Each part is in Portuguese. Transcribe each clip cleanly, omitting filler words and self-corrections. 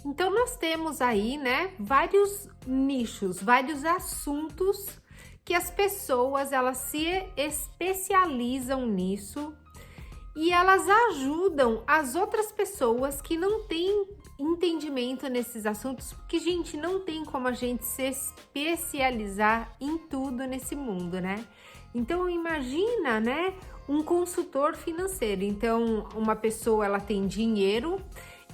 Então nós temos aí, né, vários nichos, vários assuntos que as pessoas elas se especializam nisso e elas ajudam as outras pessoas que não têm entendimento nesses assuntos, porque, gente, não tem como a gente se especializar em tudo nesse mundo, né? Então, imagina, né, um consultor financeiro. Então, uma pessoa, ela tem dinheiro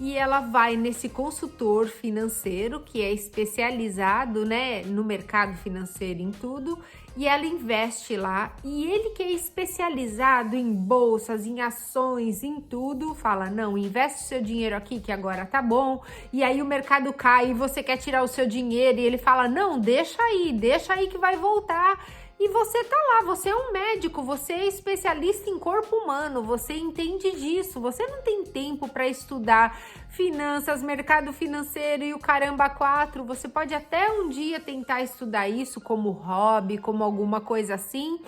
e ela vai nesse consultor financeiro, que é especializado, né, no mercado financeiro em tudo, e ela investe lá, e ele que é especializado em bolsas, em ações, em tudo, fala, não, investe o seu dinheiro aqui que agora tá bom, e aí o mercado cai e você quer tirar o seu dinheiro, e ele fala, não, deixa aí que vai voltar. E você tá lá, você é um médico, você é especialista em corpo humano, você entende disso, você não tem tempo para estudar finanças, mercado financeiro e o caramba 4, você pode até um dia tentar estudar isso como hobby, como alguma coisa assim,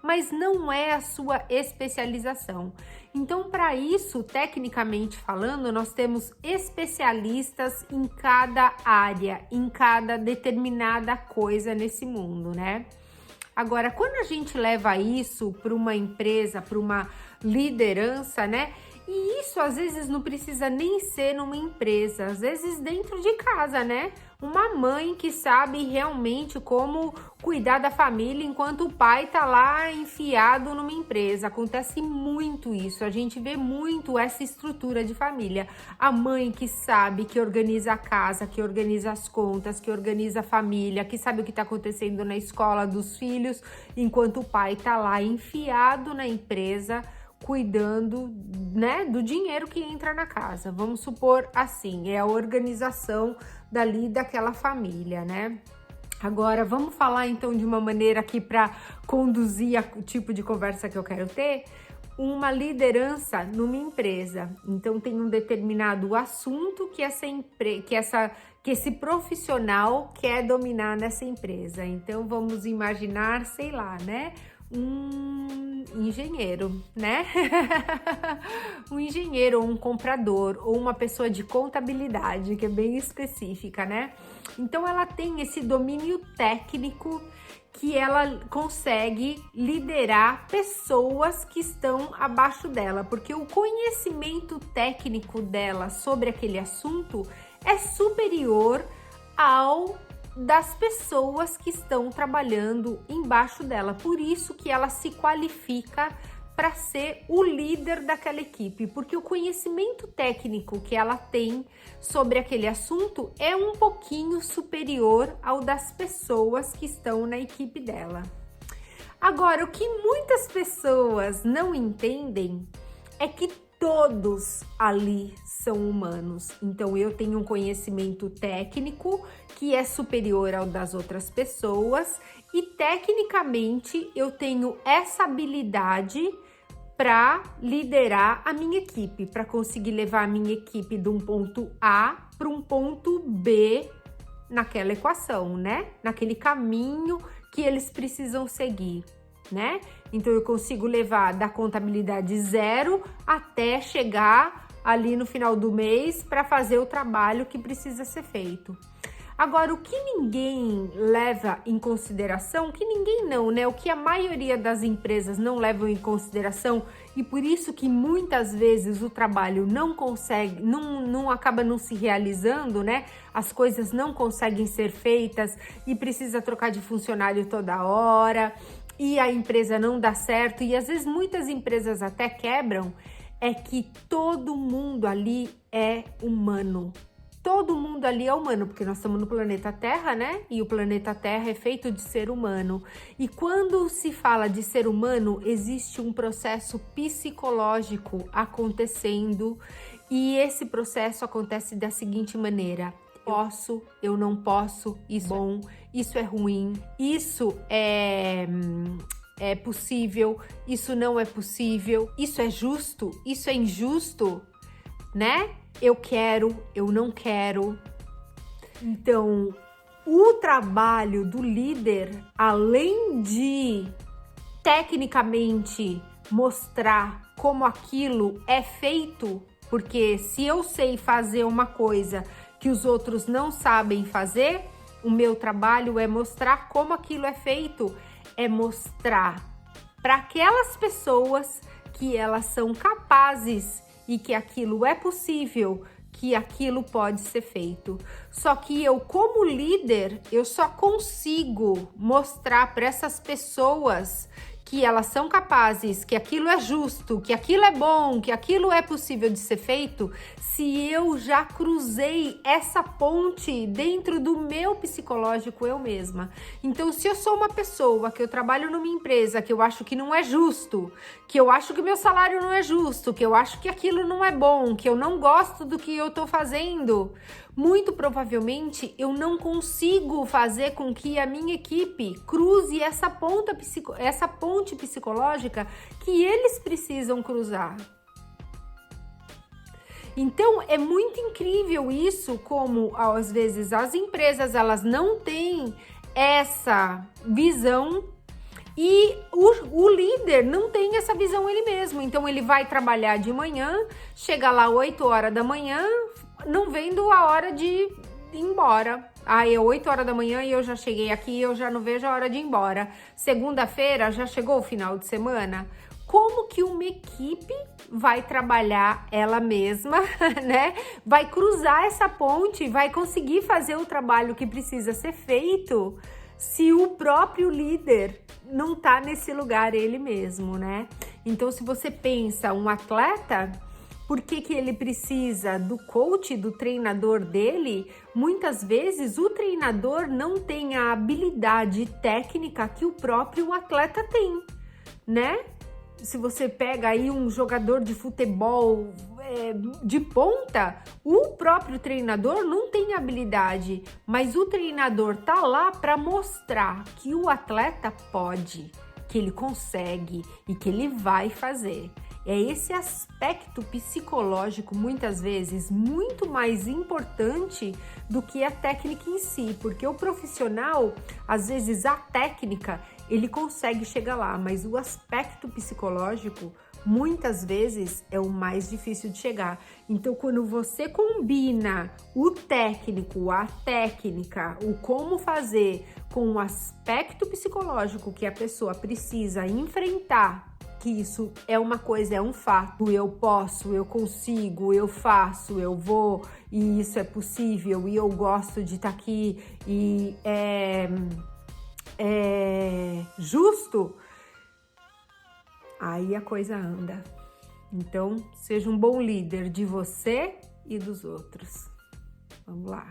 mas não é a sua especialização. Então, para isso, tecnicamente falando, nós temos especialistas em cada área, em cada determinada coisa nesse mundo, né? Agora, quando a gente leva isso para uma empresa, para uma liderança, né? E isso às vezes não precisa nem ser numa empresa, às vezes dentro de casa, né? Uma mãe que sabe realmente como cuidar da família enquanto o pai tá lá enfiado numa empresa. Acontece muito isso, a gente vê muito essa estrutura de família. A mãe que sabe, que organiza a casa, que organiza as contas, que organiza a família, que sabe o que tá acontecendo na escola dos filhos, enquanto o pai tá lá enfiado na empresa, cuidando, né, do dinheiro que entra na casa. Vamos supor assim, é a organização dali daquela família, né? Agora, vamos falar então de uma maneira aqui para conduzir o tipo de conversa que eu quero ter. Uma liderança numa empresa. Então, tem um determinado assunto que esse profissional quer dominar nessa empresa. Então, vamos imaginar, sei lá, né? Um engenheiro, né? Um engenheiro, ou um comprador, ou uma pessoa de contabilidade, que é bem específica, né? Então ela tem esse domínio técnico que ela consegue liderar pessoas que estão abaixo dela, porque o conhecimento técnico dela sobre aquele assunto é superior ao das pessoas que estão trabalhando embaixo dela. Por isso que ela se qualifica para ser o líder daquela equipe, porque o conhecimento técnico que ela tem sobre aquele assunto é um pouquinho superior ao das pessoas que estão na equipe dela. Agora, o que muitas pessoas não entendem é que todos ali são humanos. Então, eu tenho um conhecimento técnico que é superior ao das outras pessoas e, tecnicamente, eu tenho essa habilidade para liderar a minha equipe, para conseguir levar a minha equipe de um ponto A para um ponto B naquela equação, né? Naquele caminho que eles precisam seguir, né? Então, eu consigo levar da contabilidade 0 até chegar ali no final do mês para fazer o trabalho que precisa ser feito. Agora, o que ninguém leva em consideração, que ninguém não, né? O que a maioria das empresas não levam em consideração e por isso que muitas vezes o trabalho não consegue, não acaba não se realizando, né? As coisas não conseguem ser feitas e precisa trocar de funcionário toda hora e a empresa não dá certo e às vezes muitas empresas até quebram, é que todo mundo ali é humano. Todo mundo ali é humano, porque nós estamos no planeta Terra, né? E o planeta Terra é feito de ser humano. E quando se fala de ser humano, existe um processo psicológico acontecendo. E esse processo acontece da seguinte maneira: posso, eu não posso, isso é bom, isso é ruim, isso é possível, isso não é possível, isso é justo, isso é injusto, né? Eu quero, eu não quero. Então, o trabalho do líder, além de tecnicamente mostrar como aquilo é feito, Porque se eu sei fazer uma coisa que os outros não sabem fazer, o meu trabalho é mostrar como aquilo é feito, é mostrar para aquelas pessoas que elas são capazes e que aquilo é possível, que aquilo pode ser feito. Só que eu, como líder, eu só consigo mostrar para essas pessoas que elas são capazes, que aquilo é justo, que aquilo é bom, que aquilo é possível de ser feito, se eu já cruzei essa ponte dentro do meu psicológico eu mesma. Então, se eu sou uma pessoa que eu trabalho numa empresa que eu acho que não é justo, que eu acho que meu salário não é justo, que eu acho que aquilo não é bom, que eu não gosto do que eu tô fazendo, muito provavelmente eu não consigo fazer com que a minha equipe cruze essa ponte psicológica que eles precisam cruzar. Então, é muito incrível isso, como às vezes as empresas elas não têm essa visão e o líder não tem essa visão ele mesmo. Então, ele vai trabalhar de manhã, chega lá 8 horas da manhã, não vendo a hora de ir embora. Aí é 8 horas da manhã e eu já cheguei aqui, eu já não vejo a hora de ir embora. Segunda-feira já chegou o final de semana. Como que uma equipe vai trabalhar ela mesma, né? Vai cruzar essa ponte, vai conseguir fazer o trabalho que precisa ser feito se o próprio líder não tá nesse lugar ele mesmo, né? Então, se você pensa um atleta, por que que ele precisa do coach, do treinador dele? Muitas vezes o treinador não tem a habilidade técnica que o próprio atleta tem, né? Se você pega aí um jogador de futebol de ponta, o próprio treinador não tem habilidade, mas o treinador tá lá para mostrar que o atleta pode, que ele consegue e que ele vai fazer. É esse aspecto psicológico, muitas vezes, muito mais importante do que a técnica em si, porque o profissional, às vezes, a técnica, ele consegue chegar lá, mas o aspecto psicológico, muitas vezes, é o mais difícil de chegar. Então, quando você combina o técnico, a técnica, o como fazer com o aspecto psicológico que a pessoa precisa enfrentar, que isso é uma coisa, é um fato, eu posso, eu consigo, eu faço, eu vou, e isso é possível, e eu gosto de estar aqui, e é justo, aí a coisa anda. Então, seja um bom líder de você e dos outros. Vamos lá.